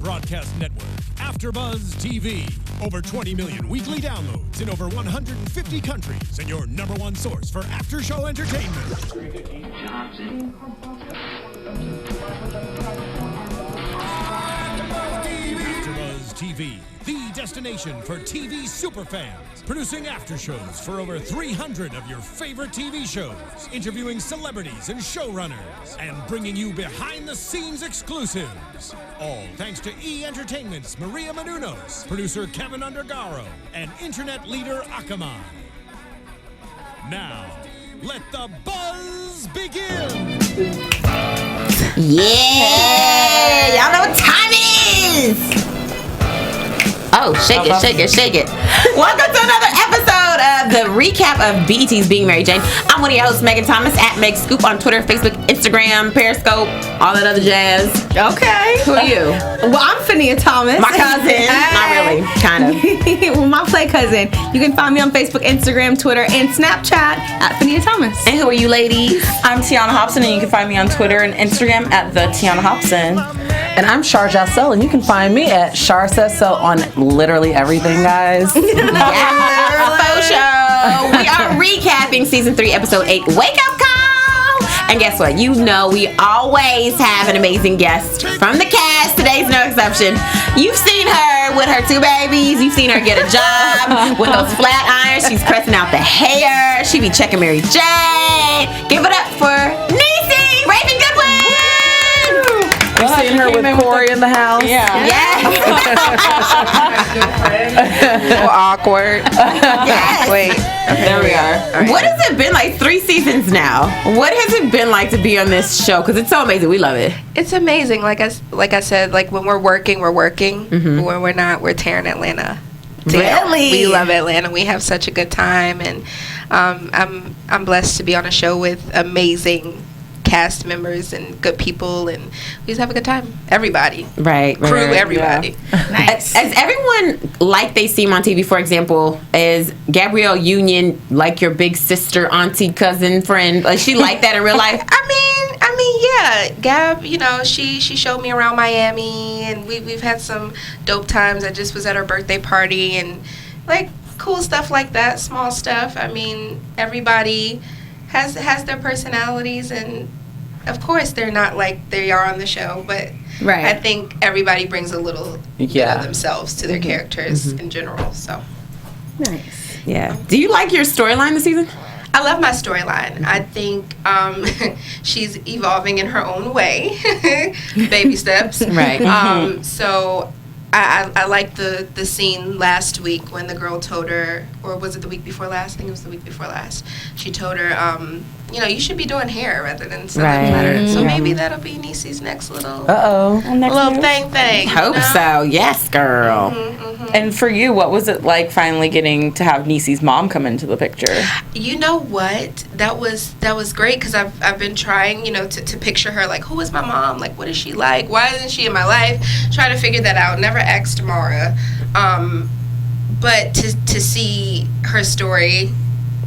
broadcast network, AfterBuzz TV. Over 20 million weekly downloads in over 150 countries, and your number one source for after-show entertainment. AfterBuzz TV, the destination for TV superfans. Producing aftershows for over 300 of your favorite TV shows. Interviewing celebrities and showrunners. And bringing you behind-the-scenes exclusives. All thanks to E! Entertainment's Maria Menounos, producer Kevin Undergaro, and internet leader Akamai. Now, let the buzz begin! Yeah! Y'all know what time it is! Oh, shake it, shake it, shake it. Welcome to another episode of the recap of BET's Being Mary Jane. I'm one of your hosts, Megan Thomas, at Meg Scoop on Twitter, Facebook, Instagram, Periscope, all that other jazz. Okay. Who are you? Well, I'm Fania Thomas. My cousin. Not really, kind of. Well, my play cousin. You can find me on Facebook, Instagram, Twitter, and Snapchat at Fania Thomas. And who are you ladies? I'm Tiana Hobson, and you can find me on Twitter and Instagram at the Tiana Hobson. And I'm Shar Jassel, and you can find me at Shar Says So on literally everything, guys. Yeah, faux show. We are recapping season 3, episode 8, Wake Up Call. And guess what? You know we always have an amazing guest from the cast. Today's no exception. You've seen her with her 2 babies. You've seen her get a job with those flat irons. She's pressing out the hair. She be checking Mary Jane. Give it up for Niecy Raven Goodwin. You've seen her with Corey in the house. Yeah. Yes. Awkward. Yes. Wait. Okay, there we are. Right. What has it been like? 3 seasons now. What has it been like to be on this show? Because it's so amazing. We love it. It's amazing. Like I said, like when we're working, we're working. Mm-hmm. When we're not, we're tearing Atlanta down. Really? We love Atlanta. We have such a good time, and I'm blessed to be on a show with amazing cast members and good people, and we just have a good time. Everybody. Right. Crew, everybody. Yeah. Nice. As everyone like they seem on TV, for example, is Gabrielle Union like your big sister, auntie, cousin, friend? Like she like that in real life? I mean, yeah. Gab, you know, she showed me around Miami, and we've had some dope times. I just was at her birthday party, and like cool stuff like that, small stuff. I mean, everybody has their personalities, and of course they're not like they are on the show, but right. I think everybody brings a little bit of themselves to their characters in general. So Nice. Yeah. Do you like your storyline this season? I love my storyline. I think she's evolving in her own way, baby steps. Right. So I liked the scene last week when the girl told her, or was it the week before last? I think it was the week before last. She told her, you know, you should be doing hair rather than selling platter. So maybe that'll be Niecy's next little thing. Hope so. Yes, girl. And for you, what was it like finally getting to have Niecy's mom come into the picture? You know what? That was great, because I've been trying, you know, to picture her, like, who is my mom? Like, what is she like? Why isn't she in my life? Trying to figure that out. Never asked Mara. But to see her story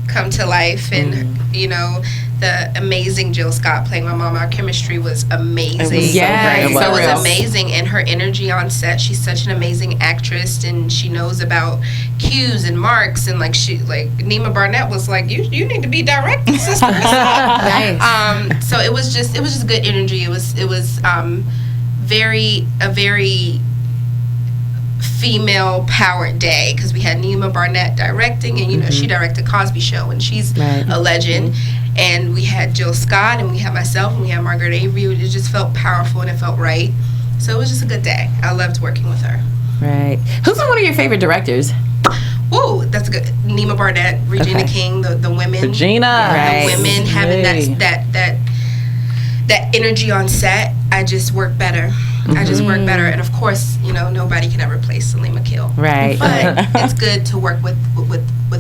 come to life, and you know, the amazing Jill Scott playing my mom, our chemistry was amazing. It was it was amazing, and her energy on set. She's such an amazing actress, and she knows about cues and marks, and like Nima Barnett was like, you need to be directing, sister. Nice. So it was just good energy. It was a very female powered day, because we had Nima Barnett directing, and you know, she directed Cosby Show, and she's a legend. And we had Jill Scott, and we had myself, and we had Margaret Avery. It just felt powerful, and it felt right. So it was just a good day. I loved working with her. Right. Who's one of your favorite directors? Whoa, that's good. Nima Barnett, Regina King, the women. Regina. The women having that energy on set. I just work better. And of course, you know, nobody can ever replace Salima Kill. Right. But it's good to work with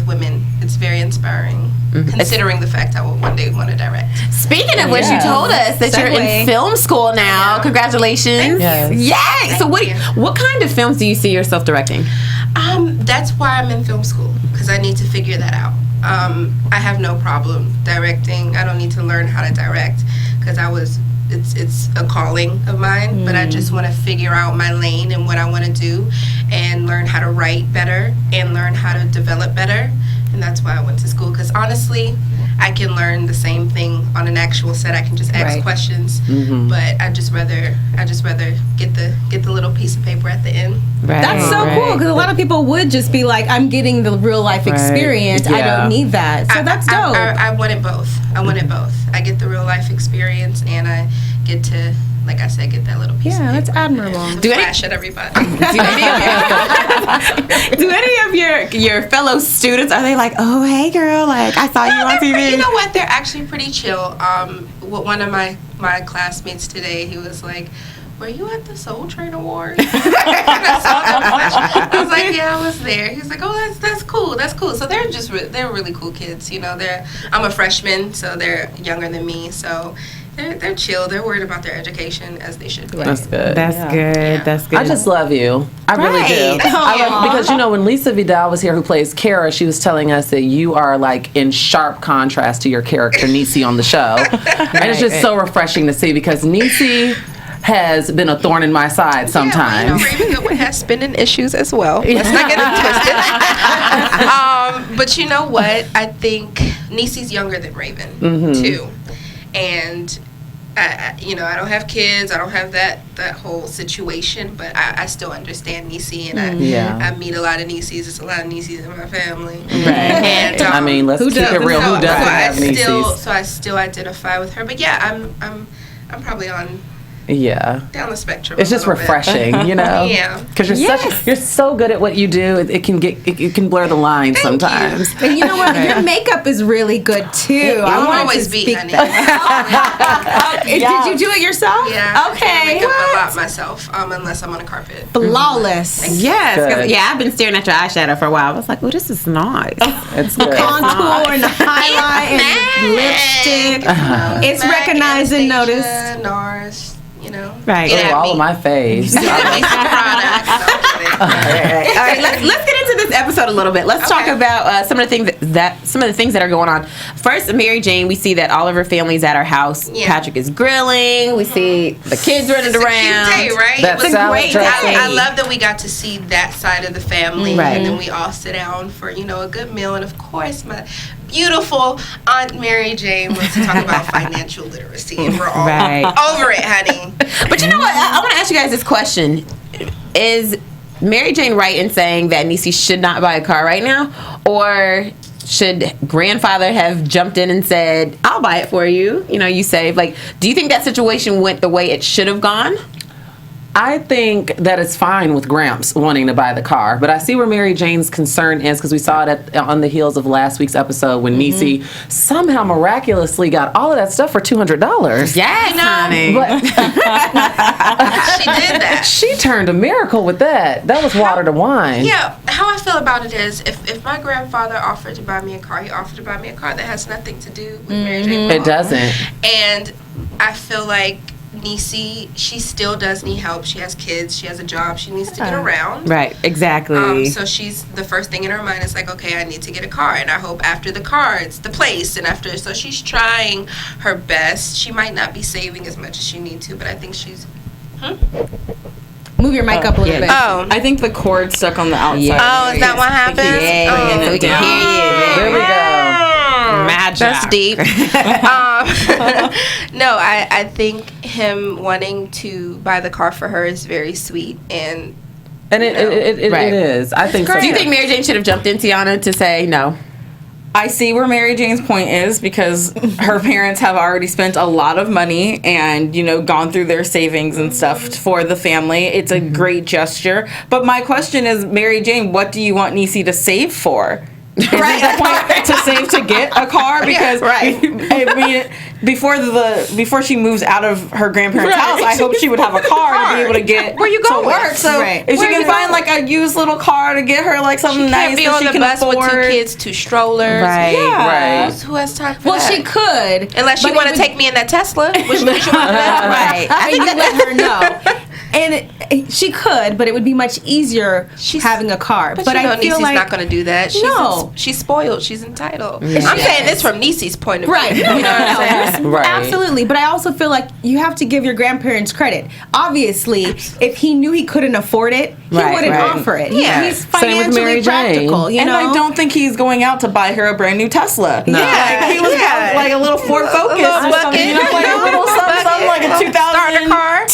women. It's very inspiring, considering the fact I will one day want to direct. Speaking of which, you told us that you're in film school now. Yeah. Congratulations. Yes. Yay. So what kind of films do you see yourself directing? That's why I'm in film school, because I need to figure that out. I have no problem directing. I don't need to learn how to direct, because I was it's a calling of mine, but I just want to figure out my lane and what I want to do, and learn how to write better and learn how to develop better. And that's why I went to school, because honestly, I can learn the same thing on an actual set. I can just ask questions, but I just rather get the little piece of paper at the end. Right. That's so cool, because a lot of people would just be like, I'm getting the real life experience. I don't need that. So that's dope. I wanted both. I get the real life experience, and I get to, like I said, get that little piece of paper. That's admirable. Flash at everybody. Do any of your fellow students, are they like, oh, hey, girl, like, I saw you on TV? You know what? They're actually pretty chill. One of my classmates today, he was like, were you at the Soul Train Awards? And I was like, yeah, I was there. He was like, oh, that's cool. That's cool. So they're really cool kids. You know, I'm a freshman, so they're younger than me. So they're chill. They're worried about their education, as they should be. That's good. That's good. That's good. I just love you. I really do. I love, because when Lisa Vidal was here, who plays Kara, she was telling us that you are like in sharp contrast to your character Niecy on the show, and it's just so refreshing to see, because Niecy has been a thorn in my side sometimes. Yeah, well, Goodwin has spending issues as well. Let's not get it twisted. But you know what? I think Niecy's younger than Raven too, and I don't have kids. I don't have that whole situation, but I still understand Niecy, and I meet a lot of Niecy's. There's a lot of Niecy's in my family. Right. And I mean, let's keep it real. Who doesn't have Niecy's? So I still identify with her. But yeah, I'm probably on. Yeah. Down the spectrum. It's just refreshing, you know? Yeah. Because you're so good at what you do. It can blur the line sometimes. And you know what? Your makeup is really good too. I won't always be, honey. Did you do it yourself? Yeah. Okay. I make up a lot myself, unless I'm on a carpet. Flawless. Yes. Good. Yeah, I've been staring at your eyeshadow for a while. I was like, oh, this is nice. It's good. Contour and the highlight and lipstick. It's recognized and noticed. NARS. You know, right? All of my face. All right, let's get into this episode a little bit. Let's talk about some of the things that are going on. First, Mary Jane, we see that all of her family's at our house. Yeah. Patrick is grilling. We see the kids running around. It's a cute day, right? That's it was a great. day. I love that we got to see that side of the family, right. And then we all sit down for a good meal, and of course my beautiful Aunt Mary Jane wants to talk about financial literacy, and we're all over it, honey. But you know what? I want to ask you guys this question: is Mary Jane right in saying that Niecy should not buy a car right now, or should grandfather have jumped in and said, "I'll buy it for you"? You know, you save. Like, do you think that situation went the way it should have gone? I think that it's fine with Gramps wanting to buy the car, but I see where Mary Jane's concern is, because we saw it on the heels of last week's episode when Niecy somehow miraculously got all of that stuff for $200. Yes, honey. But she did that. She turned a miracle with that. That was water to wine. Yeah, how I feel about it is, if my grandfather offered to buy me a car, he offered to buy me a car that has nothing to do with Mary Jane. It doesn't. And I feel like Niecy, she still does need help. She has kids. She has a job. She needs to get around. Right, exactly. So she's, the first thing in her mind is like, okay, I need to get a car. And I hope after the car, it's the place. And after, so she's trying her best. She might not be saving as much as she needs to, but I think she's... Move your mic up a little bit. Oh. I think the cord stuck on the outside. Yeah. Oh, is that what happened? Yeah, so we can hear you. There we go. Magic. That's deep. No, I think him wanting to buy the car for her is very sweet, and it is. I think so. Do you think Mary Jane should have jumped in, Tiana, to say no? I see where Mary Jane's point is, because her parents have already spent a lot of money and, gone through their savings and stuff for the family. It's a great gesture. But my question is, Mary Jane, what do you want Niecy to save for? Is it the point to save to get a car? Because I mean, before she moves out of her grandparents' house, I hope she would have a car to be able to get where you go to work. So if she can find like a used little car to get her like something nice be that on she the can bus afford. with 2 kids, 2 strollers. Right. Who has time for that? Well, she could. Unless you want to take me in that Tesla. Which one? Right. I think you let her know. she could, but it would be much easier having a car. But you know, Niecy's not going to do that. She's spoiled. She's entitled. I'm saying this from Niecy's point of view. Right. You know what I'm saying? Right. Absolutely. But I also feel like you have to give your grandparents credit. Obviously, if he knew he couldn't afford it, he wouldn't offer it. Yeah. He's Same with Mary financially Jane. practical. You And know? I don't think he's going out to buy her a brand new Tesla. No. Like, he was like a little Ford Focus. little bucket. You know, like a little something like a 2010. Starter car.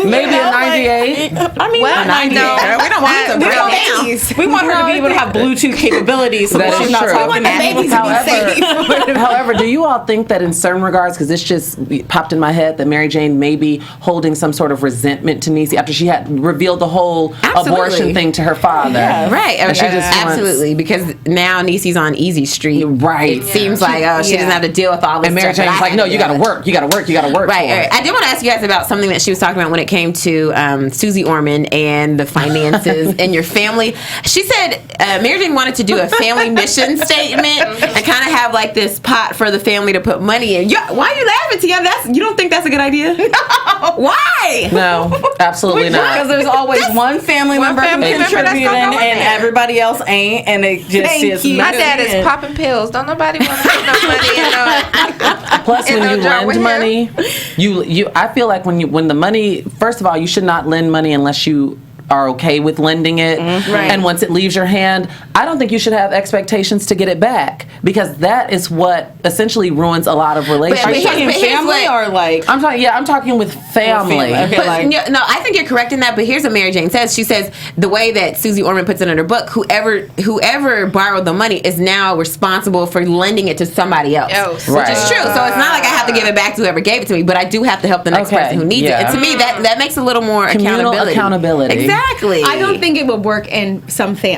Maybe a 98. I mean, Well, not 98. no. We don't want to break down. We want her to be able to have Bluetooth capabilities so That that is she's not true. talking to babies anyone. to be However, do you all think that in certain regards, because this just popped in my head, that Mary Jane may be holding some sort of resentment to Niecy after she had revealed the whole abortion thing to her father? Right. And she just wants- absolutely. Because now Niecy's on easy street. Right. It seems like, she doesn't have to deal with all this And Mary stuff that Jane's I like, had no, to you deal got to with. work. You got to work. You got to work. Right, for right. it. I did want to ask you guys about something that she was talking about when it came to Susie Orman and the finances in your family. She said Mary Jane wanted to do a family mission statement and kind of have like this pot for the family to put money in. Why are you laughing, Tia? You don't think that's a good idea? No. Why? No, absolutely not. Because there's always one family member contributing and everybody else ain't, and it just is My dad is popping pills. Don't nobody want to put no money in no. Plus, in when no you jar with lend him. money, you I feel like when the money, first of all, you should not lend money unless you are okay with lending it. Right. And once it leaves your hand, I don't think you should have expectations to get it back, because that is what essentially ruins a lot of relationships. Are you talking But here's family what- or like? I'm talking with family. Okay, But, like, no, I think you're correct in that. But here's what Mary Jane says. She says the way that Susie Orman puts it in her book, whoever borrowed the money is now responsible for lending it to somebody else, Right. which is true. So it's not like I have to give it back to whoever gave it to me, but I do have to help the next Okay, person who needs it. yeah. And to me, that makes a little more Communal accountability. Exactly. I don't think it would work in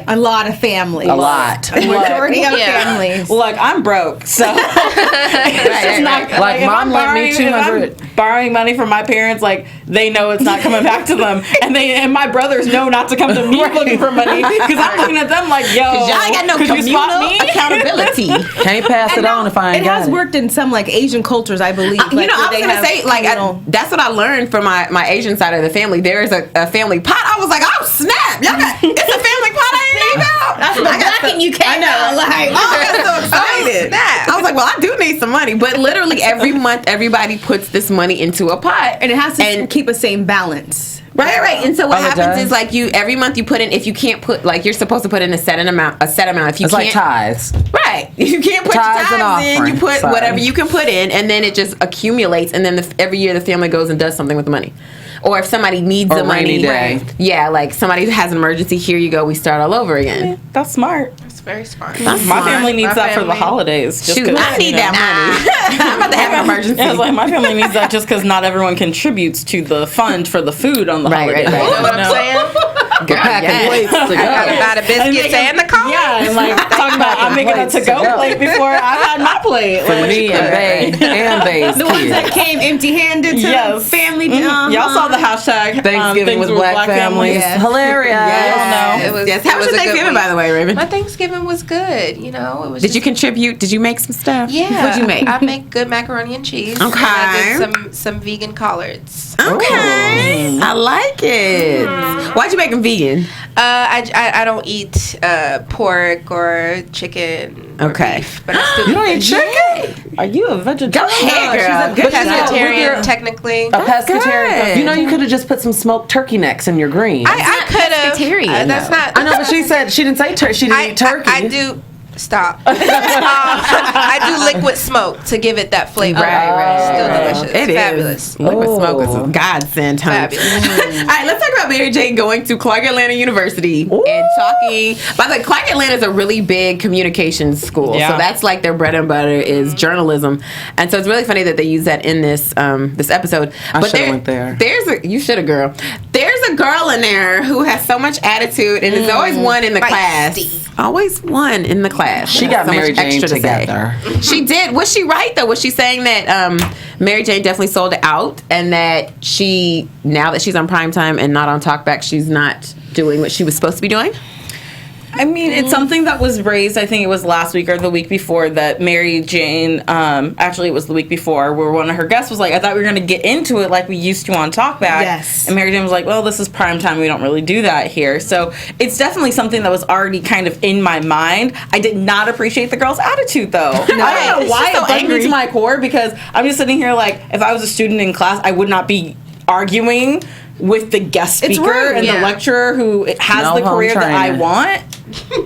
a lot of families. A lot. A majority of families. look, I'm broke, so it's just not Like, if mom I'm lent me borrowing- if I'm $200. borrowing money from my parents, like they know it's not coming back to them, and my brothers know not to come to me looking for money, because I'm looking at them like, yo, Y'all ain't got no could you spot communal me? accountability. Can't pass it on if I ain't It got has it. worked in some like Asian cultures, I believe. I was gonna say, that's what I learned from my Asian side of the family. There is a family pot. I was like, oh snap! Y'all got it's a family pot. I ain't know about. That's the blacking you can't know. Like, I got so excited. I was like, well, I do need some money. But literally every month, everybody puts this money into a pot. and it has to keep a same balance. Right. And so what Oh, it happens does? is like every month you put in, if you can't put, like you're supposed to put in a set amount. If you It's can't, like ties. right. If you can't put your Tithes and tithes in, you offerings. put Sorry. whatever you can put in, and then it just accumulates. And then every year the family goes and does something with the money. Or if somebody needs Or the money, rainy day. yeah, like somebody has an emergency, here you go, we start all over again. That's smart. It's very smart. My family needs My that for the family- holidays. Just Shoot, 'cause, I need you know. that money. I'm about to have an emergency. Yeah, it's like my family needs that just because not everyone contributes to the fund for the food on the Right, holidays. right, right. You know what I'm saying? Packing plates to I gotta go. buy the biscuits and the coffee. Yeah, and like talking about I'm making a Plates to to-go go. plate before I've had my plate. For Like, me and Bay's The ones that kids. came empty-handed to Yes. family. Y'all saw the hashtag Thanksgiving things with black families. Yes. Hilarious. Yes. It was, Yes. it How was was your a good Thanksgiving, week. by the way, Raven? My Thanksgiving was good. You know, it was. Did you contribute? Did you make some stuff? Yeah. What'd you make? I make good macaroni and cheese. Okay. And I did some vegan collards. Okay. I like it. Why'd you make them vegan? I don't eat pork or chicken. Or Okay. beef, but I still You don't eat chicken. chicken? Are you a vegetarian? Go ahead, girl. Good But you know, pescatarian, you're technically. A pescatarian. good. You know, you could have just put some smoked turkey necks in your greens. I could have. pescatarian, That's though. not. I know, but she said she didn't say she didn't eat turkey. I do. Stop. I do liquid smoke to give it that flavor. Right. Still delicious. It is. Fabulous. Liquid smoke is Ooh. a godsend, honey. Fabulous. All right, let's talk about Mary Jane going to Clark Atlanta University and talking. By the way, Clark Atlanta is a really big communications school, Yeah. so that's like their bread and butter is journalism, and so it's really funny that they use that in this this episode. I shoulda went there. You should have, girl. There's a girl in there who has so much attitude, and there's always one in the class. Always one in the class. She got So much Mary Jane extra to say. together. She did. Was she right though? Was she saying that Mary Jane definitely sold it out, and that she, now that she's on primetime and not on Talkback, she's not doing what she was supposed to be doing? I mean, it's something that was raised, I think it was last week or the week before, that Mary Jane, actually it was the week before, where one of her guests was like, I thought we were going to get into it like we used to on Talkback. Yes. And Mary Jane was like, well, this is prime time. We don't really do that here. So it's definitely something that was already kind of in my mind. I did not appreciate the girl's attitude, though. I don't know why it bugged me to my core, because I'm just sitting here like, if I was a student in class, I would not be arguing with the guest speaker and the lecturer who has the career that I want.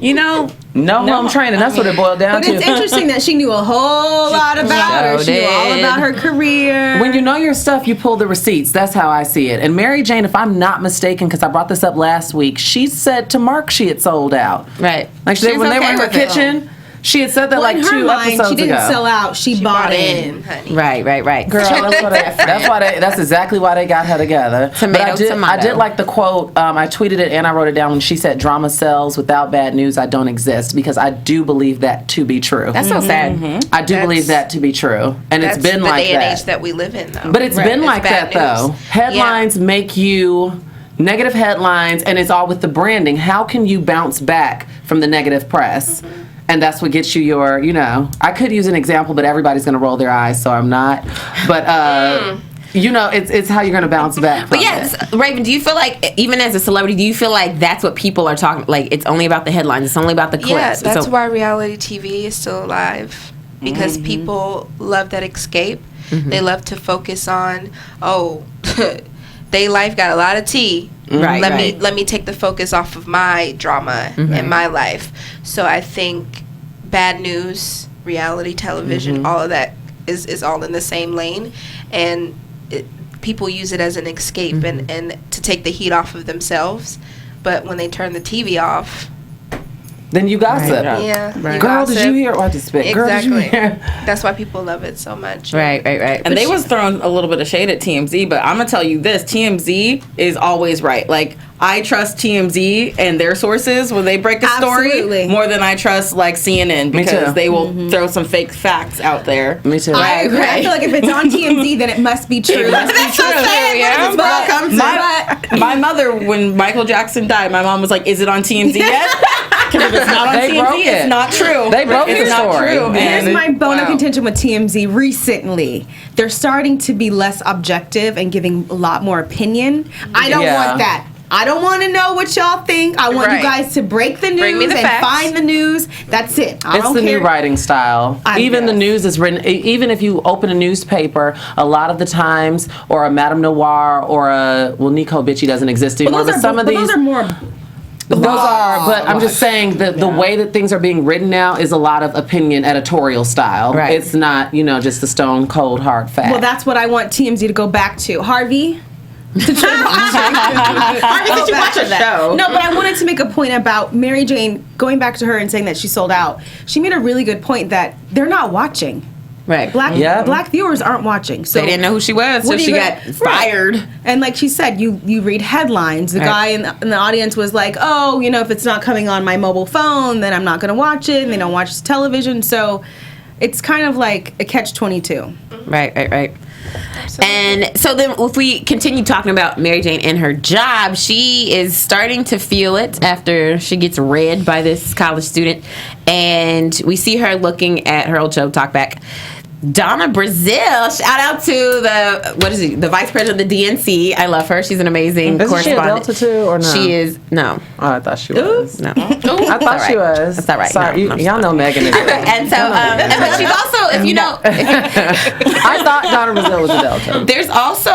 You know? No home training. That's what it boiled down But to. it's interesting that she knew a whole lot about her. She knew all about her career. When you know your stuff, you pull the receipts. That's how I see it. And Mary Jane, if I'm not mistaken, because I brought this up last week, she said to Mark she had sold out. Right. Like when they were in her kitchen, she had said that like 2 episodes she didn't ago. sell out. She bought in. Honey. Right. Girl, that's exactly why they got her together. Tomato. I did like the quote. I tweeted it and I wrote it down when she said, "Drama sells. Without bad news, I don't exist," because I do believe that to be true. That's so sad. I do believe that to be true, and it's been like the day and that. age that we live in, though. But it's been like that though. Headlines make you negative headlines, and it's all with the branding. How can you bounce back from the negative press? And that's what gets you your, I could use an example, but everybody's going to roll their eyes, so I'm not. But, it's how you're going to bounce back from But yes, Raven, do you feel like, even as a celebrity, do you feel like that's what people are talking, like it's only about the headlines, it's only about the clips? Yeah, that's why reality TV is still alive. Because people love that escape. They love to focus on, they life got a lot of tea. Right. Let me take the focus off of my drama and my life. So I think bad news, reality television, all of that is all in the same lane, and people use it as an escape and to take the heat off of themselves. But when they turn the TV off, then you gossip. yeah, you Girl, gossip. did you hear? What to spit? Exactly. Girl, did you hear? That's why people love it so much. Right. And they was throwing a little bit of shade at TMZ, but I'm gonna tell you this: TMZ is always right. Like, I trust TMZ and their sources when they break a story more than I trust like CNN, because they will throw some fake facts out there. Me too. I agree. I feel like if it's on TMZ, then it must be true. That's so sad. Yeah. But my mother, when Michael Jackson died, my mom was like, "Is it on TMZ yet?" Because if it's not on TMZ, it's not true. They broke it's the not story. true. Here's my bone of contention with TMZ recently. They're starting to be less objective and giving a lot more opinion. I don't want that. I don't want to know what y'all think. I want you guys to break the news and find the news. That's it. It's the new writing style. Even the news is written, even if you open a newspaper, a lot of the times, or a Madame Noir, or Nico Bitchy doesn't exist anymore, but some of these... Those are more... Those are, but I'm just saying that the way that things are being written now is a lot of opinion editorial style. Right. It's not, just the stone cold hard fact. Well, that's what I want TMZ to go back to. Harvey? Harvey, did you watch a show? No, but I wanted to make a point about Mary Jane, going back to her and saying that she sold out. She made a really good point that they're not watching. Right. Black viewers aren't watching. So they didn't know who she was, so she got fired. And like she said, you read headlines. The guy in the audience was like, if it's not coming on my mobile phone, then I'm not going to watch it. And they don't watch television. So it's kind of like a catch-22. Right. Absolutely. And so then if we continue talking about Mary Jane and her job, she is starting to feel it after she gets read by this college student. And we see her looking at her old show, Talkback. Donna Brazile, shout out to the vice president of the DNC. I love her. She's an amazing correspondent. Is she a Delta too, or no? She is, no. Oh, I thought she was. No. I thought she was. That's not right. Sorry, No, y'all know Megan is. And so, but she's also, if you know. I thought Donna Brazile was a Delta. There's also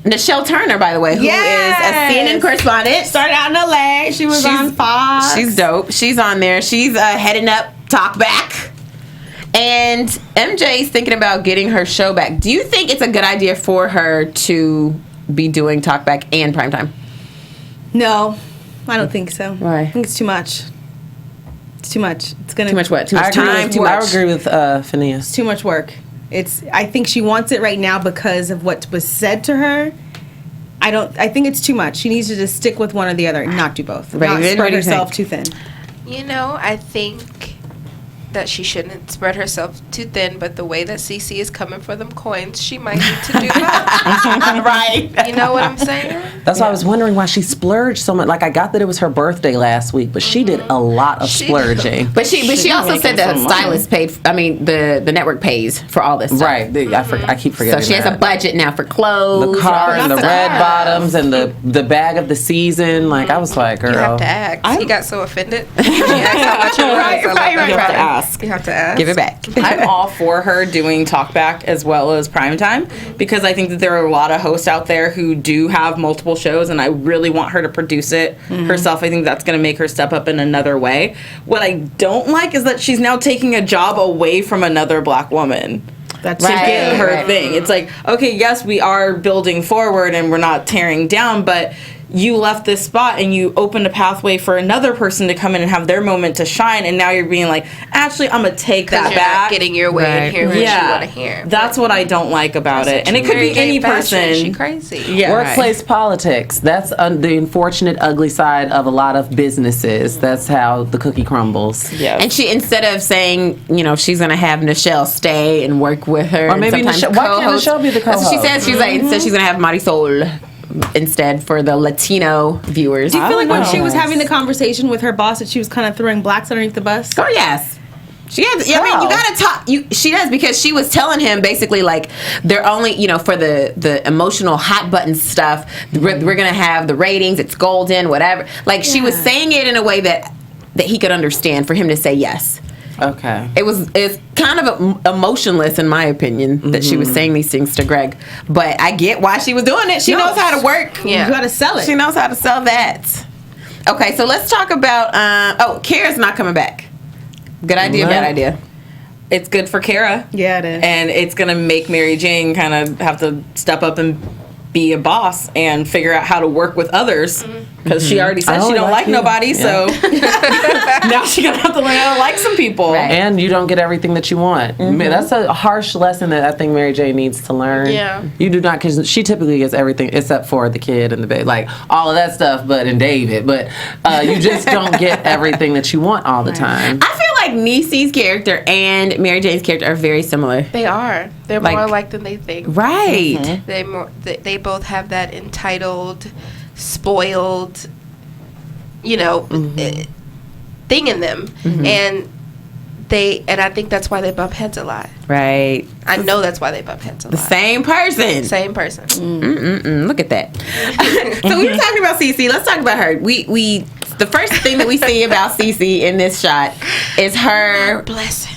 Nichelle Turner, by the way, who is a CNN correspondent. Started out in LA. She was on Fox. She's dope. She's on there. She's heading up Talkback. And MJ's thinking about getting her show back. Do you think it's a good idea for her to be doing Talkback and Primetime? No, I don't think so. Why? I think it's too much. It's too much. It's gonna too much what? Too much time. Too much. I agree with Phineas. It's too much work. I think she wants it right now because of what was said to her. I think it's too much. She needs to just stick with one or the other and not do both. Raven, not spread herself too thin. I think that she shouldn't spread herself too thin, but the way that Cece is coming for them coins, she might need to do that. Right. You know what I'm saying? That's why I was wondering why she splurged so much. Like, I got that it was her birthday last week, but she did a lot of splurging. But she also said the stylist paid. The network pays for all this stuff. Right. I keep forgetting. So she has a budget now for clothes, the car, and the red bottoms, and the bag of the season. Like, I was like, girl, you have to ask. He got so offended. She asked how much it was. Right. You have to ask. You have to ask. Give it back. I'm all for her doing talkback as well as primetime, because I think that there are a lot of hosts out there who do have multiple shows, and I really want her to produce it herself. I think that's going to make her step up in another way. What I don't like is that she's now taking a job away from another black woman. That's to get her thing. It's like, okay, yes, we are building forward and we're not tearing down, but you left this spot and you opened a pathway for another person to come in and have their moment to shine, and now you're being like, actually, I'm gonna take that back. Not getting your way and hear what you want to hear. That's what I don't like about it, and it could be any person. She crazy. Yeah, workplace politics. That's the unfortunate, ugly side of a lot of businesses. That's how the cookie crumbles. Yeah, and she, instead of saying, she's gonna have Nichelle stay and work with her, or maybe Nichelle. Why can't Nichelle be the co-host? That's what she says. She's like, instead she's gonna have Marisol instead for the Latino viewers. Do you feel like when she was having the conversation with her boss that she was kind of throwing blacks underneath the bus? Oh yes. She has. I mean, you gotta talk. She does, because she was telling him basically like they're only, for the emotional hot button stuff. We're gonna have the ratings. It's golden, whatever. Like she was saying it in a way that he could understand for him to say yes. Okay. It's kind of emotionless, in my opinion, that she was saying these things to Greg. But I get why she was doing it. She knows how to work. Yeah. You got to sell it. She knows how to sell that. Okay, so let's talk about. Kara's not coming back. Good idea, bad idea. It's good for Kara. Yeah, it is. And it's gonna make Mary Jane kind of have to step up and be a boss and figure out how to work with others, because she already said she don't like nobody, so now she's gonna have to learn how to like some people. Right. And you don't get everything that you want. That's a harsh lesson that I think Mary Jane needs to learn. Yeah. You do not, because she typically gets everything except for the kid and the baby, like all of that stuff, and David, but you just don't get everything that you want all the time. I feel like Niecy's character and Mary Jane's character are very similar. They are. They're more alike than they think. Right. They both have that entitled, spoiled, thing in them, and I think that's why they bump heads a lot. Right. I know that's why they bump heads a lot. The same person. Same person. Look at that. So we were talking about Cece. Let's talk about her. We the first thing that we see about Cece in this shot is her. Blessing.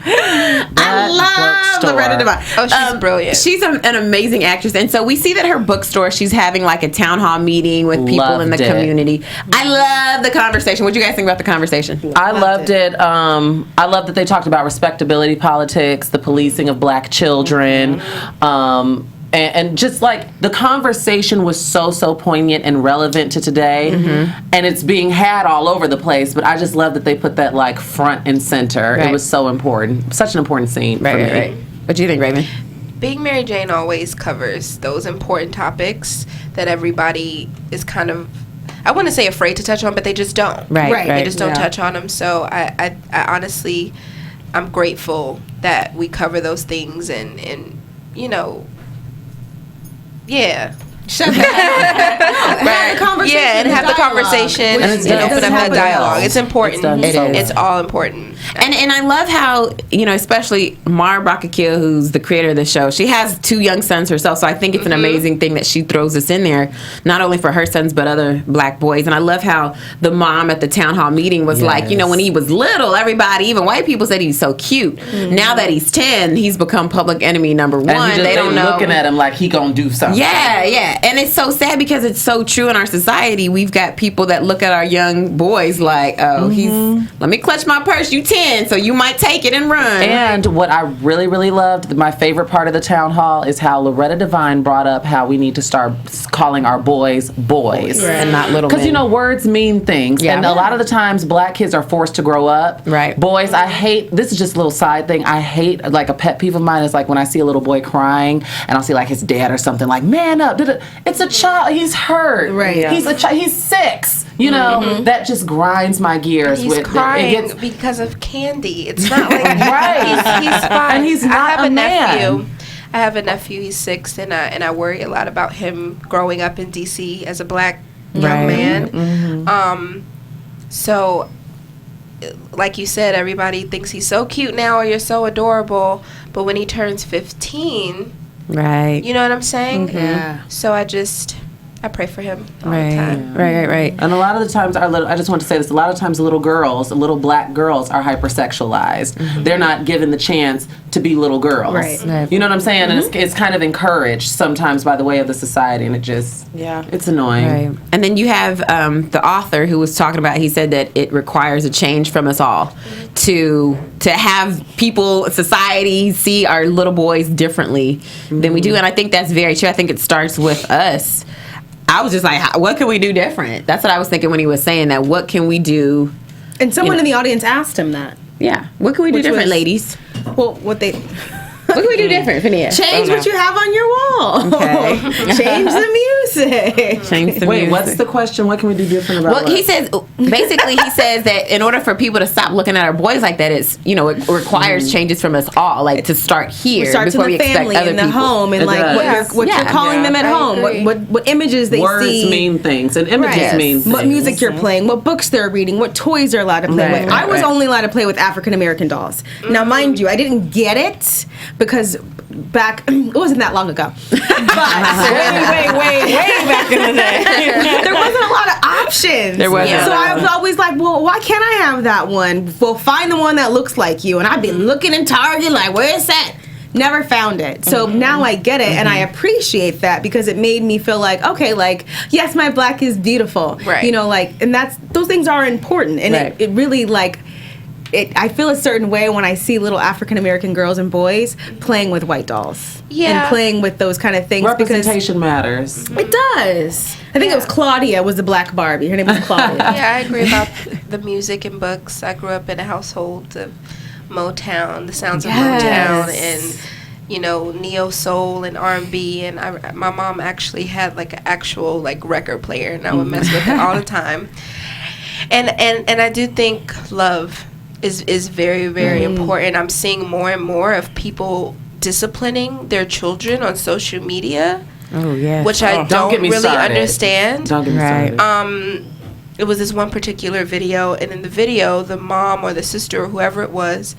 I love Loretta Devine. Oh, she's brilliant. She's an amazing actress. And so we see that her bookstore, she's having like a town hall meeting with people in the community. I love the conversation. What do you guys think about the conversation? I loved it. I love that they talked about respectability politics, the policing of black children, and just like the conversation was so poignant and relevant to today, and it's being had all over the place, but I just love that they put that like front and center. It was so important, such an important scene for me. Right. What do you think, Raven? Being Mary Jane always covers those important topics that everybody is kind of, I wouldn't say afraid to touch on, but they just don't. Right. They just don't touch on them. So I honestly, I'm grateful that we cover those things and yeah. Shut up. Have the conversation. Yeah, and have the conversation and open up that dialogue. It's important. It's all important. And I love how, especially Mara Bakakil, who's the creator of the show, she has 2 young sons herself, so I think it's an amazing thing that she throws us in there, not only for her sons, but other black boys. And I love how the mom at the town hall meeting was like, when he was little, everybody, even white people, said he's so cute. Now that he's 10, he's become public enemy number 1. And they don't know. Looking at him like he gonna do something. Yeah. And it's so sad because it's so true in our society. We've got people that look at our young boys like, let me clutch my purse, you 10, so you might take it and run. And what I really, really loved, my favorite part of the town hall, is how Loretta Devine brought up how we need to start calling our boys and not little men. Because, words mean things. And a lot of the times, black kids are forced to grow up. Right. Boys, I hate, this is just a little side thing, I hate, like a pet peeve of mine is like when I see a little boy crying and I'll see like his dad or something like, man up. it's a child. He's hurt. Right. Yeah. He's a child. He's 6. You know, that just grinds my gears. He's crying because of candy. It's not like right. He's fine. And he's not a man. I have a nephew. He's 6, and I worry a lot about him growing up in DC as a black young man. So, like you said, everybody thinks he's so cute now, or you're so adorable. But when he turns 15, right? You know what I'm saying? Yeah. So I pray for him all the time. Right. And a lot of the times, I just want to say this, a lot of times little black girls are hypersexualized. They're not given the chance to be little girls. Right. You know what I'm saying? And it's kind of encouraged sometimes by the way of the society, and it just, it's annoying. Right. And then you have the author who was talking about, he said that it requires a change from us all to have people, society, see our little boys differently than we do. And I think that's very true. I think it starts with us. I was just like, what can we do different? That's what I was thinking when he was saying that. What can we do? And someone in the audience asked him that. Yeah. What can we do different, ladies? Well, what can we do different, Phineas? Change what you have on your wall. Okay. Change the music. Change the Wait, music. what's the question? What can we do different about Well, he says, basically, he says that in order for people to stop looking at our boys like that, it requires changes from us all, like to start here before we expect other people. In the home, and what you're calling them at home, what images they Words see. Words mean things, and images mean things. What music you're playing, what books they're reading, what toys they're allowed to play with. I was only allowed to play with African American dolls. Now, mind you, I didn't get it because it wasn't that long ago. But way back in the day. There wasn't a lot of options. There wasn't. So I was always like, well, why can't I have that one? Well, find the one that looks like you. And I've been looking in Target like, where's that? Never found it. So now I get it, and I appreciate that because it made me feel like, okay, like, yes, my black is beautiful. Right. You know, like, and those things are important. And it really, like, I feel a certain way when I see little African American girls and boys playing with white dolls. Yeah. And playing with those kind of things. Representation matters. It does. I think it was Claudia was the black Barbie. Her name was Claudia. Yeah, I agree about the music and books. I grew up in a household of Motown, the sounds of Motown, and neo soul and R&B. And my mom actually had like an actual like record player, and I would mess with it all the time. And I do think love is very, very important. I'm seeing more and more of people disciplining their children on social media. Oh yeah, which I don't really understand. Don't get me started. It was this one particular video, and in the video, the mom or the sister or whoever it was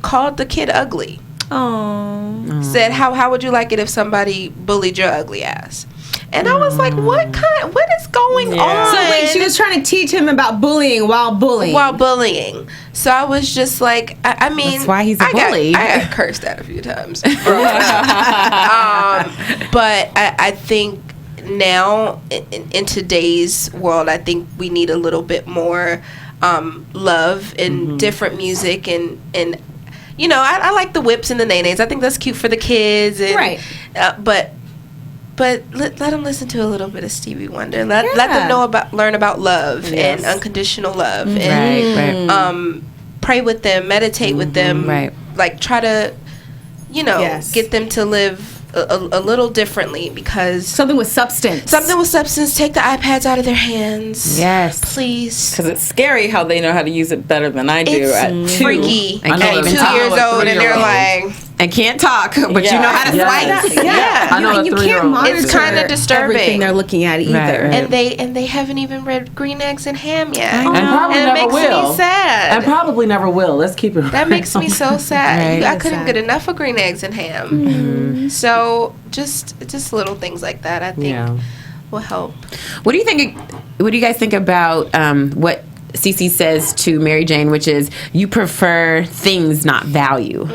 called the kid ugly. Oh. Said, how would you like it if somebody bullied your ugly ass? And I was like, what is going on? So wait, she was trying to teach him about bullying while bullying. So I was just like, I mean, that's why he's a bully. I got cursed at a few times. But I think now in today's world, I think we need a little bit more love and different music and I like the whips and the nays. I think that's cute for the kids. And, right. But let them listen to a little bit of Stevie Wonder. Let them learn about love and unconditional love. And pray with them, meditate with them. Right. Like try to, get them to live a little differently, because something with substance. Take the iPads out of their hands. Yes, please. Because it's scary how they know how to use it better than I do. It's at 2. freaky. And at 2 years old, and they're like, and can't talk, but you know how to swipe. Yeah, I know you can't monitor. It's kind of disturbing everything they're looking at either. Right. And they haven't even read Green Eggs and Ham yet. And probably it never makes will. me sad. And probably never will. Let's keep it. That makes me so sad. Right. I couldn't get enough of Green Eggs and Ham. So just little things like that, I think, will help. What do you guys think about what Cece says to Mary Jane, which is you prefer things, not value?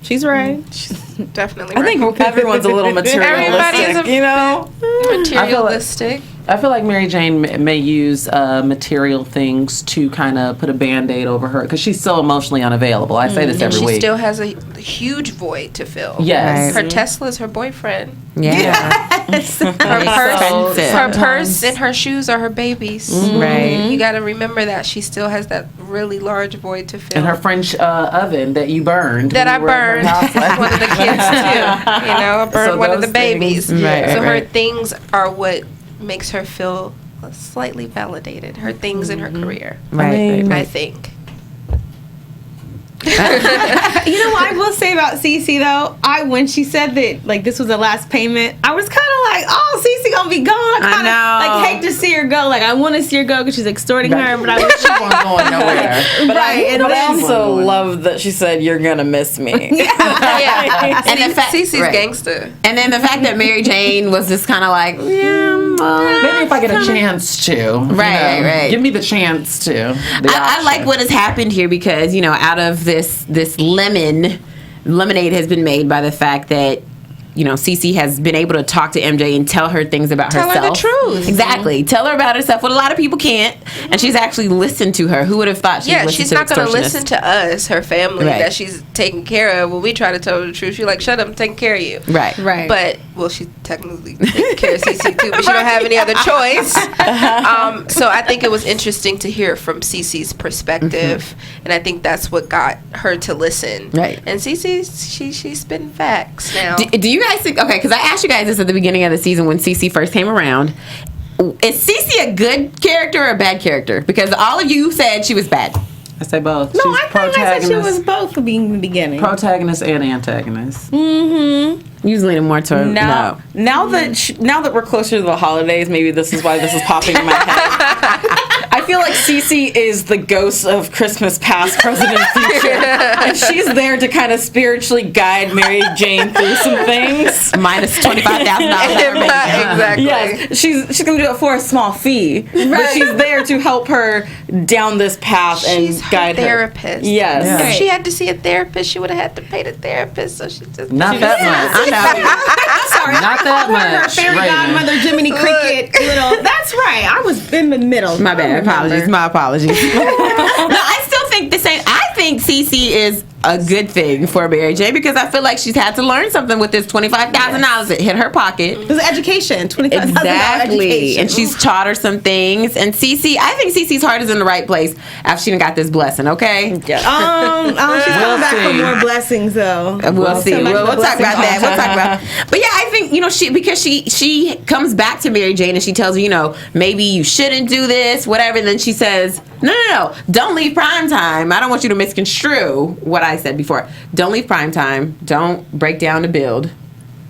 She's right. She's definitely right. I think everyone's a little materialistic, materialistic. I feel like Mary Jane may use material things to kind of put a Band-Aid over her, because she's so emotionally unexavailable. I say this every week. She still has a huge void to fill. Yes. Her Tesla's her boyfriend. Yeah. Yes. Her purse and her shoes are her babies. Right. You got to remember that she still has that really large void to fill. And her French oven that you burned. That I burned one of the kids too. You know, I burned one of the babies. So her things are what makes her feel slightly validated. Her things in her career. I think. You know what I will say about Cece though? When she said that like this was the last payment, I was kind of like, oh, Cece gonna be gone. I know. Like hate to see her go. Like I want to see her go because she's extorting her, but I wish she wasn't going nowhere. But I also love that she said, "You're gonna miss me." Yeah. And in fact, Cece's gangster. And then the fact that Mary Jane was just kind of like, maybe if I get a chance to, right. Give me the chance to. I like what has happened here because out of this lemonade has been made by the fact that Cece has been able to talk to MJ and tell her things about herself. Tell her the truth. Exactly. Tell her about herself. What a lot of people can't. And she's actually listened to her. Who would have thought she'd listen to she's not going to listen to us, her family, that she's taking care of. When we try to tell her the truth, she's like, shut up, I'm taking care of you. Right. But, she technically taking care of Cece too, but she don't have any other choice. So I think it was interesting to hear from Cece's perspective. And I think that's what got her to listen. Right. And Cece, she's spitting facts now. Do you guys think, because I asked you guys this at the beginning of the season when Cece first came around, is Cece a good character or a bad character? Because all of you said she was bad. I say both. No, I said she was both in the beginning. Protagonist and antagonist. Usually leaning more toward now that we're closer to the holidays, maybe this is why this is popping in my head. I feel like Cece is the ghost of Christmas past, present, and future. And she's there to kind of spiritually guide Mary Jane through some things. Minus $25,000. Exactly. Yes, she's going to do it for a small fee. Right. But she's there to help her down this path and guide her. Therapist. Yes. Yeah. If she had to see a therapist, she would have had to pay the therapist. So she just... Not that much. I'm sorry. Not that much. Her fairy godmother, Jiminy Cricket, That's right. I was in the middle. My bad. My apologies. No, I still think the same. I think Cece is a good thing for Mary Jane because I feel like she's had to learn something with this $25,000 that hit her pocket. It was education. $25,000 exactly, education. and she's taught her some things. And Cece, I think Cece's heart is in the right place after she done got this blessing. Okay. Yeah. She's coming back for more blessings though. We'll see. We'll talk about that. But yeah, I think she comes back to Mary Jane and she tells her, maybe you shouldn't do this, whatever. And then she says, no, don't leave primetime. I don't want you to misconstrue what I said before. Don't leave primetime. Don't break down to build.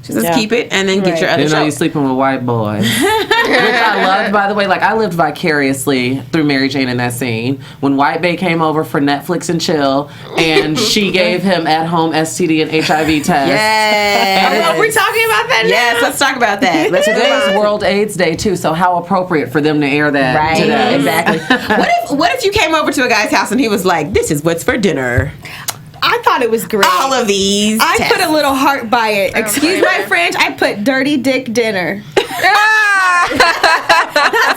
She says keep it and then get your other show. You're sleeping with white boys. Which I loved, by the way. Like, I lived vicariously through Mary Jane in that scene. When White Bay came over for Netflix and chill, and she gave him at-home STD and HIV tests. Yes. Are we talking about that now? Yes, let's talk about that. Today is World AIDS Day, too, so how appropriate for them to air that today. Exactly. What if you came over to a guy's house and he was like, this is what's for dinner? I thought it was great. All of these. I put a little heart by it. Excuse my French. I put dirty dick dinner. That's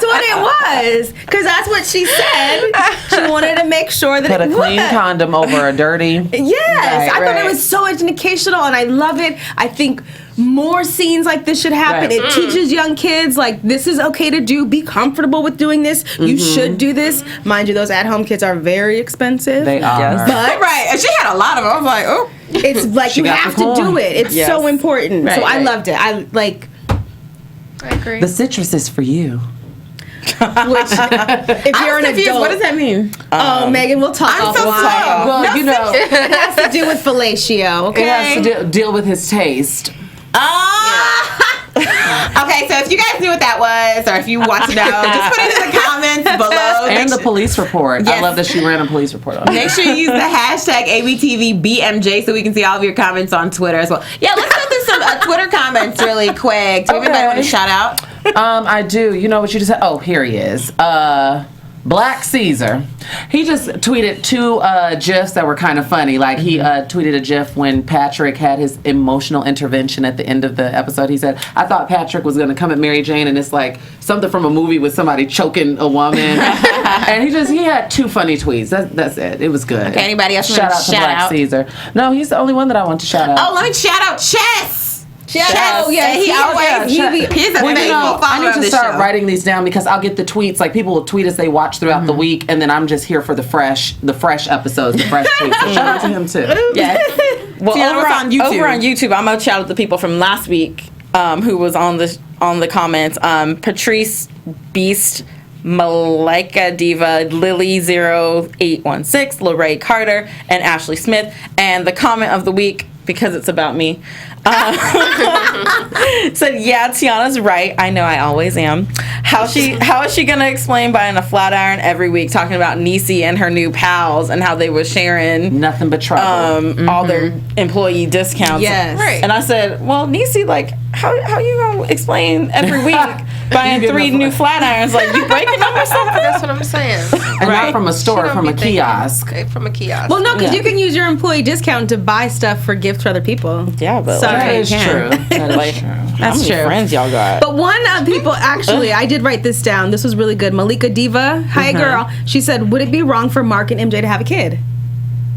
what it was. Because that's what she said. She wanted to make sure that put a clean condom over a dirty. Yes. I thought it was so educational and I love it. I think more scenes like this should happen. It teaches young kids like this is okay to do. Be comfortable with doing this. You should do this. Mind you, those at-home kits are very expensive. They are. But and she had a lot of them. I was like, oh. It's like you have to do it. It's so important. So I loved it. I agree. The citrus is for you. Which, if you're an adult, what does that mean? Oh, Megan, we'll talk I'm so offline. Well, it has to do with fellatio. Okay, it has to deal with his taste. Okay, so if you guys knew what that was, or if you want to know, just put it in the comments below. And the police report. Yes. I love that she ran a police report on it. Make sure you use the hashtag ABTVBMJ so we can see all of your comments on Twitter as well. Yeah, let's go through some Twitter comments really quick. Do anybody want to shout out? I do. You know what you just said? Oh, here he is. Black Caesar. He just tweeted two GIFs that were kind of funny. Like, he tweeted a GIF when Patrick had his emotional intervention at the end of the episode. He said, I thought Patrick was going to come at Mary Jane, and it's like something from a movie with somebody choking a woman. And he had two funny tweets. That's it. It was good. Okay, anybody else shout out to Black Caesar. No, he's the only one that I want to shout out. Oh, let me shout out Chess. Yes. He's a faithful follower I need of to this start show. writing these down because I'll get the tweets. Like people will tweet as they watch throughout the week, and then I'm just here for the fresh episodes, the fresh tweets. So shout out to him too. Yes. Well, Tiana, what's on YouTube? Over on YouTube, I'm gonna shout out the people from last week who was on the comments. Patrice Beast, Malika Diva, Lily0816, Lorraine Carter, and Ashley Smith. And the comment of the week, because it's about me, said, yeah, Tiana's right. I know I always am. How is she gonna explain buying a flat iron every week, talking about Niecy and her new pals and how they were sharing Nothing but trouble. all their employee discounts. Yes. Right. And I said, well, Niecy, like, how you gonna explain every week buying 3 new flat irons? Like, you breaking them or something? That's what I'm saying. And not from a store, She from a don't be thinking. kiosk. Okay, from a kiosk. Well, no, because Yeah. you can use your employee discount to buy stuff for gifts for other people. Yeah, but Sorry. That is Yeah. true. That is Like, true. how many true. friends y'all got? But one people, actually, I did write this down. This was really good. Malika Diva, hi girl. She said, would it be wrong for Mark and MJ to have a kid?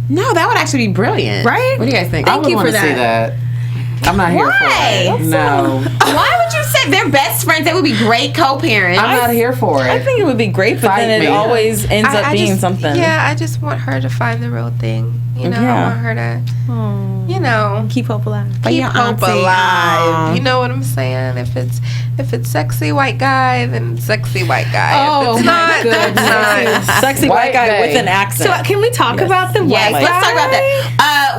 No, that would actually be brilliant. Right? What do you guys think? I Thank would you want for to see that. I'm not here for Why? it. No. Why would you say they're best friends? They would be great co-parents. I'm not here for I it. think it would be great, but Fight then me. it always ends up being just, something. Yeah, I just want her to find the real thing. You know, Yeah. I want her to, you know, Keep hope alive. keep your hope auntie, alive. You know what I'm saying? If it's sexy white guy, then sexy white guy. Oh, if it's my not, that's not. Sexy white White guy bae. with an accent. So can we talk about the Yes, white let's guy? talk about that.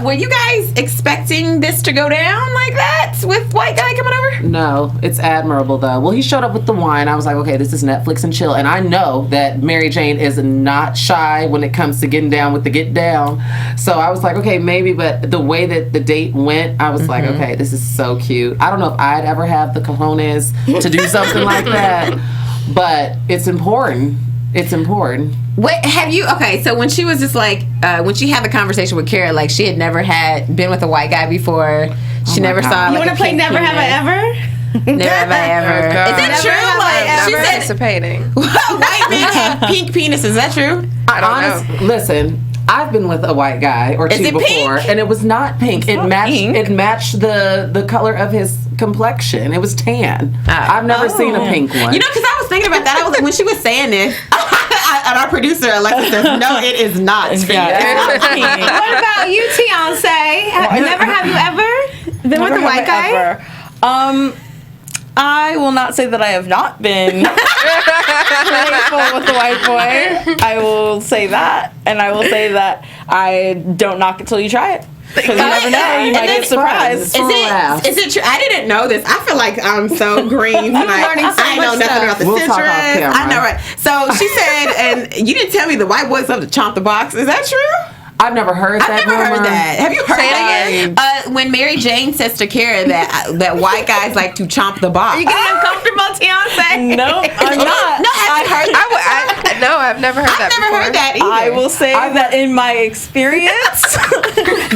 Were you guys expecting this to go down like that with white guy coming over? No, it's admirable though. Well, he showed up with the wine. I was like, okay, this is Netflix and chill. And I know that Mary Jane is not shy when it comes to getting down with the get down. So I was like, okay, maybe. But the way that the date went, I was like, okay, this is so cute. I don't know if I'd ever have the cojones to do something like that, but it's important. It's important. What have you? Okay, so when she was just like, when she had the conversation with Kara, like she had never been with a white guy before. She never God. saw. You Like, want to play Never Have I Ever? Never have I ever. Oh, God. Is that Never true? have I Like ever. she said, Anticipating. white men have pink penises. Is that true? I don't know. Listen, I've been with a white guy or Is two it before, pink? and it was not pink. It not matched. pink. It matched the color of his complexion. It was tan. I've never seen a pink one. You know, because I was thinking about that. I was like, when she was saying this, and our producer Alexa says, "No, it is not pink." What about you, Beyonce? Never have you ever been with a white guy? Ever. I will not say that I have not been playful with the white boy. I will say that, and I will say that I don't knock it till you try it. Because you never know, you might get surprised. Is it true? I didn't know this. I feel like I'm so green tonight. learning so I know much nothing stuff. about the We'll talk off citrus. camera. I know, right? So she said, and you didn't tell me the white boys love to chomp the box. Is that true? I've never heard I've that. never heard rumor. that. Have you heard Say it that? again. When Mary Jane says to Kara that white guys like to chomp the box. You getting uncomfortable, Beyonce? No, I'm not. No, have you heard that? No, I've never heard that I've never before. heard that either. I will say that in my experience,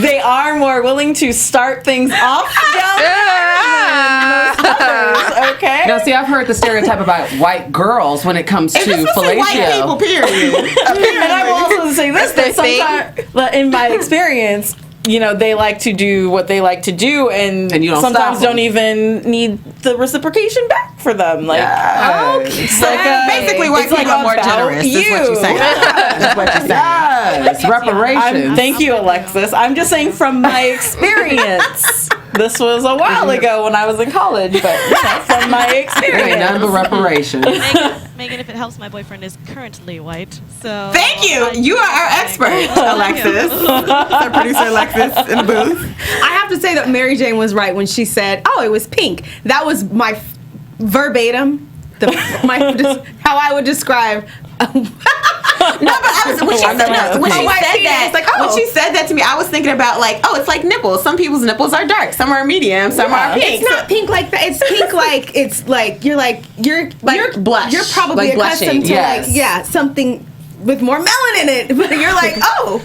they are more willing to start things off down there than most others, okay? Now, see, I've heard the stereotype about white girls when it comes It's to just white people, fellatio. period. And I will also say this, that sometimes, in my experience, you know, they like to do what they like to do, and you don't sometimes stop 'em. don't even need the reciprocation back for them. Like, it's like Basically, white it's like people are more about generous. Is what you. you're saying. That's what you're saying. Yes, reparations. Thank you, Alexis. I'm just saying from my experience. This was a while ago when I was in college, but you know, from my There ain't experience. nothing but reparations. Megan, if it helps, my boyfriend is currently white. So Thank you. You are our expert, Alexis. Our producer, Alexis, in the booth. I have to say that Mary Jane was right when she said, "Oh, it was pink." That was my verbatim, how I would describe. No, but I was when she said that, when she said that to me, I was thinking about like, oh, it's like nipples. Some people's nipples are dark, some are medium, some are pink. It's not pink like that. It's pink like it's like you're blush, You're probably like blushing, accustomed to yes. something with more melanin in it, but you're like, oh.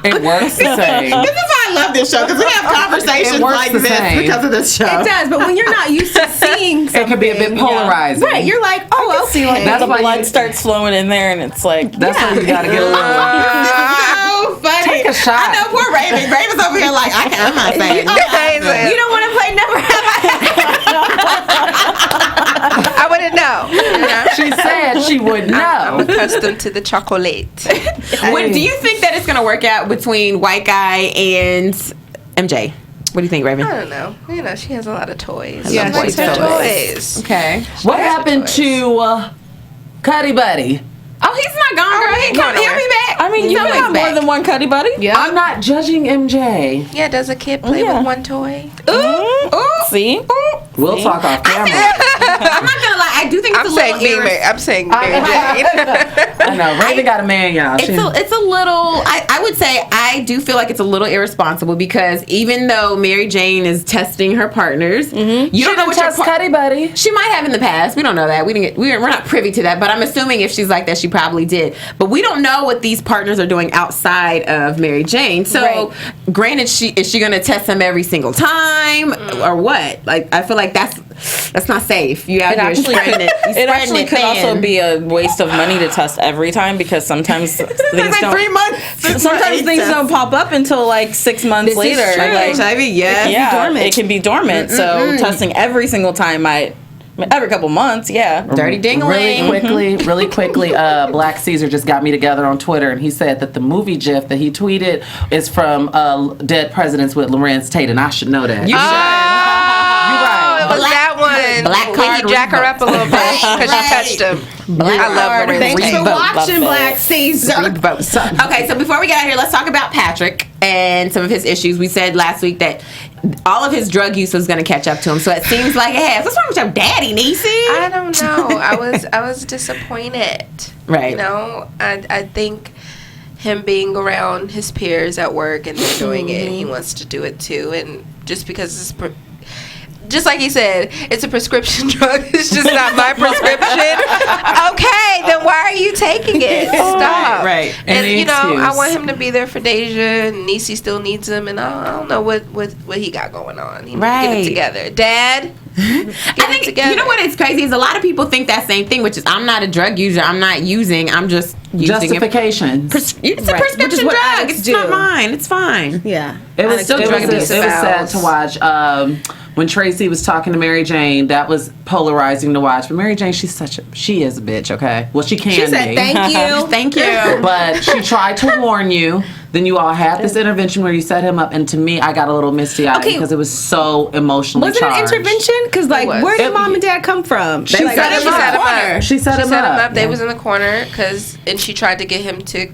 It works the same. This is why I love this show, because we have conversations It works like the this same. because of this show. It does, but when you're not used to seeing something, It can be a bit polarizing. right? You're like, oh, okay. See, like That's the why blood you- starts flowing in there, and it's like That's why you gotta get a little. Oh, funny. Take a shot. I know poor Raven. Raven's over here like, I'm not saying. You don't want to play Never Have I wouldn't know. She said she would know. I'm accustomed to the chocolate. Do you think that it's going to work out between White Guy and MJ? What do you think, Raven? I don't know. You know, she has a lot of toys. Yeah, She likes she her does. toys. Okay. What happened to Cuddy Buddy? Oh, he's not gone, girl. He ain't going coming. He'll be back. I mean, He's you can always have back. more than one Cuddy Buddy. Yeah. I'm not judging MJ. Yeah, does a kid play with one toy? See? We'll talk off camera. I'm not gonna lie. I do think it's I'm a saying little I'm saying Mary Jane. I know. Raven got a man, y'all. It's a little. I would say I do feel like it's a little irresponsible because even though Mary Jane is testing her partners, you don't know what your Cuddy Buddy. She might have in the past. We don't know that. We're not privy to that. But I'm assuming if she's like that, she probably did. But we don't know what these partners are doing outside of Mary Jane. So, granted, is she going to test them every single time or what? Like, I feel like that's not safe. You out here spreading it. It actually could also be a waste of money to test every time because sometimes things don't. 3 months. Sometimes things don't pop up until like 6 months later. Like, HIV, it can be dormant. So testing every single time every couple months, Dirty dingling. Really quickly, Black Caesar just got me together on Twitter, and he said that the movie GIF that he tweeted is from Dead Presidents with Lorenz Tate, and I should know that. You It was that one. Black When card you jack her up a little bit because she touched him. I love her. Thanks for watching, Black Caesar. Okay, so before we get out of here, let's talk about Patrick and some of his issues. We said last week that all of his drug use was going to catch up to him, so it seems like it has. What's wrong with your daddy, Niecy? I don't know. I was disappointed. Right. You know, I think him being around his peers at work and they're doing it, he wants to do it too, and just because it's just like he said, it's a prescription drug. It's just not my prescription. Okay, then why are you taking it? Stop. Right. And Any you know, I excuse. want him to be there for Deja, and Niecy still needs him, and I don't know what he got going on. He needs to get it together. Dad, get it together. You know what is crazy is a lot of people think that same thing, which is I'm not a drug user. I'm not using. I'm just using Justification. It's a Which prescription is what drug. addicts It's do. not mine. It's fine. Yeah. It was still it drug was abuse sad to watch. When Tracy was talking to Mary Jane, that was polarizing to watch. But Mary Jane, she is a bitch. Okay, well she can She said, be. thank you. Thank you. But she tried to warn you. Then you all had this intervention where you set him up, and to me, I got a little misty-eyed because it was so emotionally Was it an charged. intervention? Because, like, was. where did mom and dad come from? She Like, set him up. She set him up. They was in the corner and she tried to get him to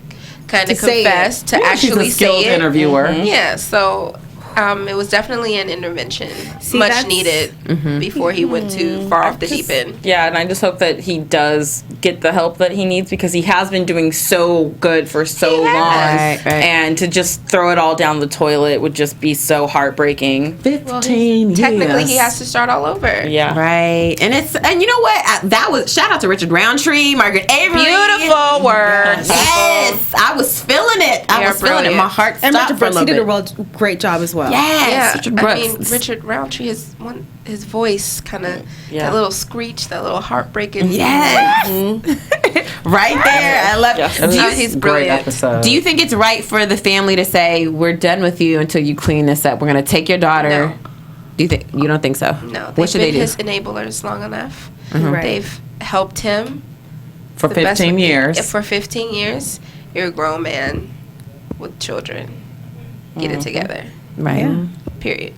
kind of say confess, to She's actually a skilled say it. interviewer. Yeah, so it was definitely an intervention, much that's- needed before he went too far off the deep end. Yeah, and I just hope that he does get the help that he needs because he has been doing so good for so long. Right. And to just throw it all down the toilet would just be so heartbreaking. 15 years. Technically, he has to start all over. Yeah. Right, and you know what? That was shout out to Richard Roundtree, Margaret Avery. Beautiful words. Yes, I was feeling it. I They was are feeling it. brilliant. My heart And stopped Richard for a Brooks, he did little a bit. great job as well. Yes, Yeah, Richard I Brooks. mean, Richard Roundtree, his voice kind of, that little screech, that little heartbreaking. Yes. Right there. I love Yes. it. He's Great brilliant. episode. Do you think it's right for the family to say, we're done with you until you clean this up? We're going to take your daughter. No. Do you don't think so? No, What they've should they been do? his enablers long enough. Right. They've helped him for the best 15 way- years? For 15 years, you're a grown man with children. Get it together. Right. Yeah. Period.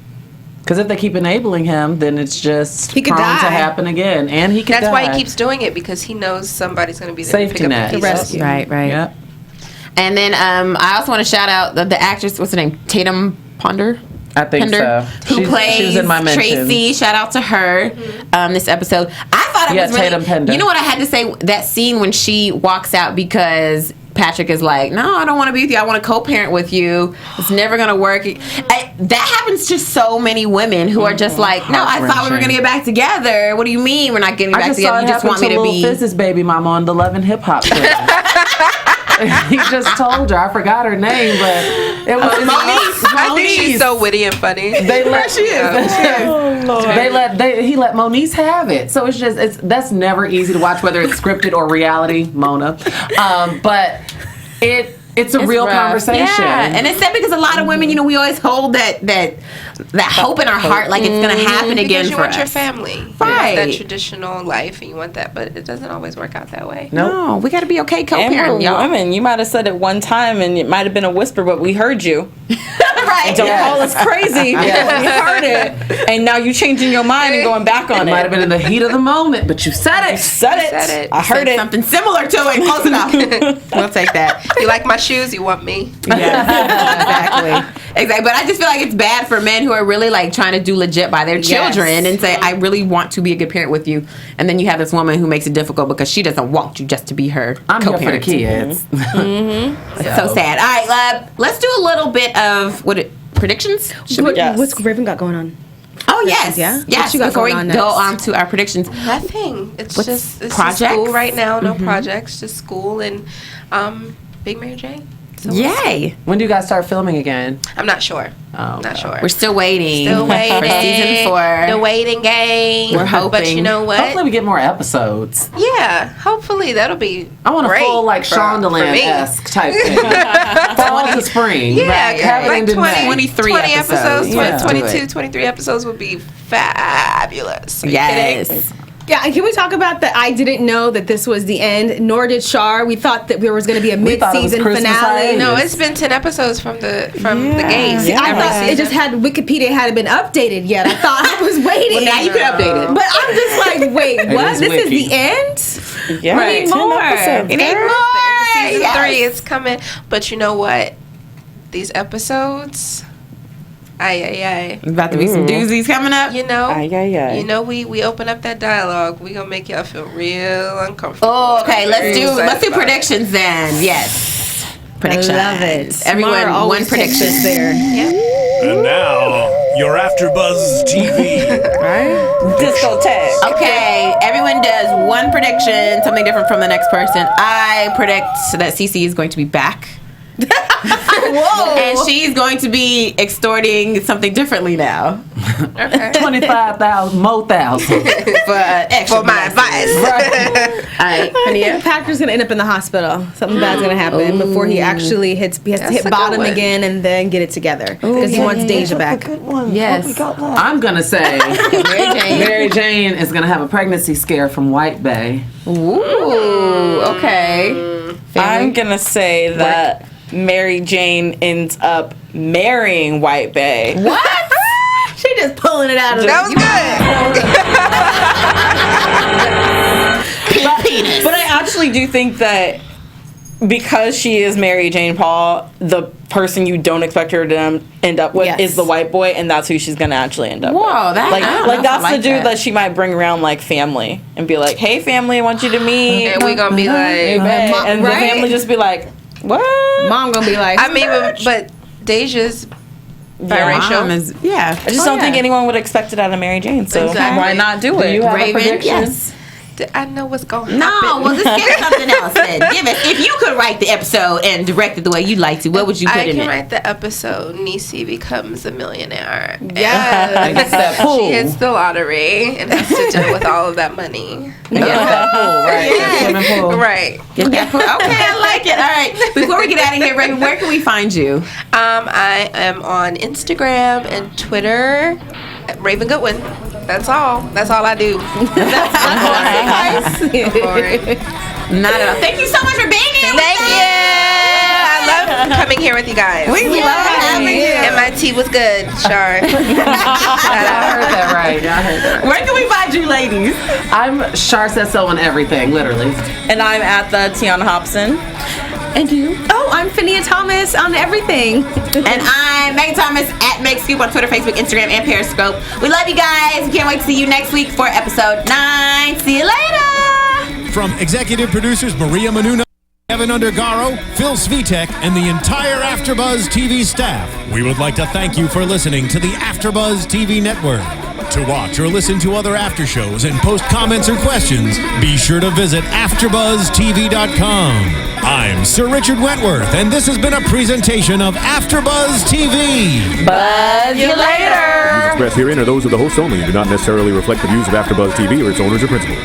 Because if they keep enabling him, then it's just He could prone to die. happen again, and he could That's die. why he keeps doing it, because he knows somebody's going to be there Safety to pick up net. the To pieces. rescue. Right, right. Yep. And then I also want to shout out the actress, what's her name? Tatum Ponder? I think Pender, so. who plays she was in my mentions. Tracy. Shout out to her. This episode, I thought it was really. Tatum Pender. You know what I had to say? That scene when she walks out because Patrick is like, "No, I don't want to be with you. I want to co-parent with you. It's never gonna work." That happens to so many women who are just like, "No, I thought we were gonna get back together. What do you mean we're not getting back together? You just want me to be." Fizz's baby mama on the Love and Hip Hop show. He just told her. I forgot her name, but it was Moniece. I think she's so witty and funny. They let he let Moniece have it. So that's never easy to watch, whether it's scripted or reality, Mona. But it It's a real conversation. Yeah, and it's sad because a lot of women, we always hold that hope in our heart, like it's gonna happen again because you for want us. your family, right? That traditional life, and you want that, but it doesn't always work out that way. No, we got to be okay co-parenting, y'all. Women, you might have said it one time, and it might have been a whisper, but we heard you. Right? Don't call us crazy. We heard it, and now you changing your mind and going back on it. Might have been in the heat of the moment, but you said it. Said it. I heard Said it. something similar to it. Close enough. We'll take that. You like my shoes? You want me? Yeah, exactly. But I just feel like it's bad for men who are really like trying to do legit by their children and say, I really want to be a good parent with you. And then you have this woman who makes it difficult because she doesn't want you just to be her I'm co-parent. here for the kids. So sad. All right, let's do a little bit of predictions. What's Raven got going on? Oh yes, Yeah? yes. What you got Before we going on go next? on to our predictions, Nothing. It's just projects? school right now. No projects, just school and Big Mary Jane. So yay! When do you guys start filming again? I'm not sure. Oh, Not sure. We're still waiting. Still waiting for season 4. The waiting game. We're hoping. But you know what? Hopefully we get more episodes. Yeah, hopefully that'll be. I want a great full like for me. Shondaland-esque type thing. Fall to spring. Yeah, Have it like ended 20, May. 23 20 episodes. Yeah. 22, 23 episodes would be fabulous. Are you kidding? Yes. Yeah, can we talk about that? I didn't know that this was the end, nor did Shar. We thought that there was going to be a We thought it was mid-season Christmas finale. hiatus. No, it's been 10 episodes from the games. See, I every thought it season. just had Wikipedia hadn't been updated yet. I thought I was waiting. Well, now you can update it. But I'm just like, wait, what? is This is wiki. the end? Yeah, Right. 10 More. episodes. It ain't Girl, more. Season Yes. 3 is coming. But you know what? These episodes, There's about to be some doozies coming up. you know, Ay. you know, we open up that dialogue. We gonna make y'all feel real uncomfortable. Oh, okay. Let's Very do excited about predictions then. Yes, predictions. I love it. Everyone, Mara one always takes prediction us there. And now, your AfterBuzz TV. Discotheque. Okay, everyone does one prediction, something different from the next person. I predict that Cece is going to be back. Whoa. And she's going to be extorting something differently now. Okay. 25,000 more thousand. For extra For my advice. All right, Hania. Packer's gonna end up in the hospital. Something bad's gonna happen before he actually hits. He has to That's a hit good bottom one. again and then get it together because he wants Deja back. Yes. I'm gonna say Mary Jane. Mary Jane is gonna have a pregnancy scare from White Bay. Ooh, okay. I'm gonna say that Mary Jane ends up marrying White Bay. What? She just pulling it out of That was good. But I actually do think that because she is Mary Jane Paul, the person you don't expect her to end up with Yes. is the white boy, and that's who she's gonna actually end up with. Whoa, that Like I don't know if I that's like the dude that. that she might bring around like family and be like, "Hey, family, I want you to meet." And we gonna be like, And the Right? family just be like, "What?" Mom gonna be like, I mean, but Deja's biracial. Mom is, yeah. I just don't think anyone would expect it out of Mary Jane. So Exactly. why not do Do it? you have a Raven, prediction? yes. I know what's gonna happen. No, well, just give something else then. Give it. If you could write the episode and direct it the way you'd like to, what would you put I in can it? write the episode. Nisi becomes a millionaire. yes. Gets that pool. She hits the lottery and has to deal with all of that money. Gets that pool, right? That swimming pool. Right. Get that put- okay, I like it. All right. Before we get out of here, Raven, where can we find you? I am on Instagram and Twitter at Raven Goodwin. That's all. That's all I do. Not at all. Thank you so much for being here. Thank you. I love coming here with you guys. We love having you. And my tea was good, Char. I heard that right. I heard that. Where can we find you, ladies? I'm Char says so on everything, literally. And I'm at the Tiana Hobson. And you. Oh, I'm Phinia Thomas on everything. And I'm Megan Thomas at Meg Scoop on Twitter, Facebook, Instagram, and Periscope. We love you guys. We can't wait to see you next week for episode 9. See you later. From executive producers Maria Menounos, Kevin Undergaro, Phil Svitek, and the entire AfterBuzz TV staff, we would like to thank you for listening to the AfterBuzz TV network. To watch or listen to other after shows and post comments or questions, be sure to visit AfterBuzzTV.com. I'm Sir Richard Wentworth, and this has been a presentation of AfterBuzz TV. Buzz you later. Views expressed herein are those of the hosts only and do not necessarily reflect the views of AfterBuzz TV or its owners or principals.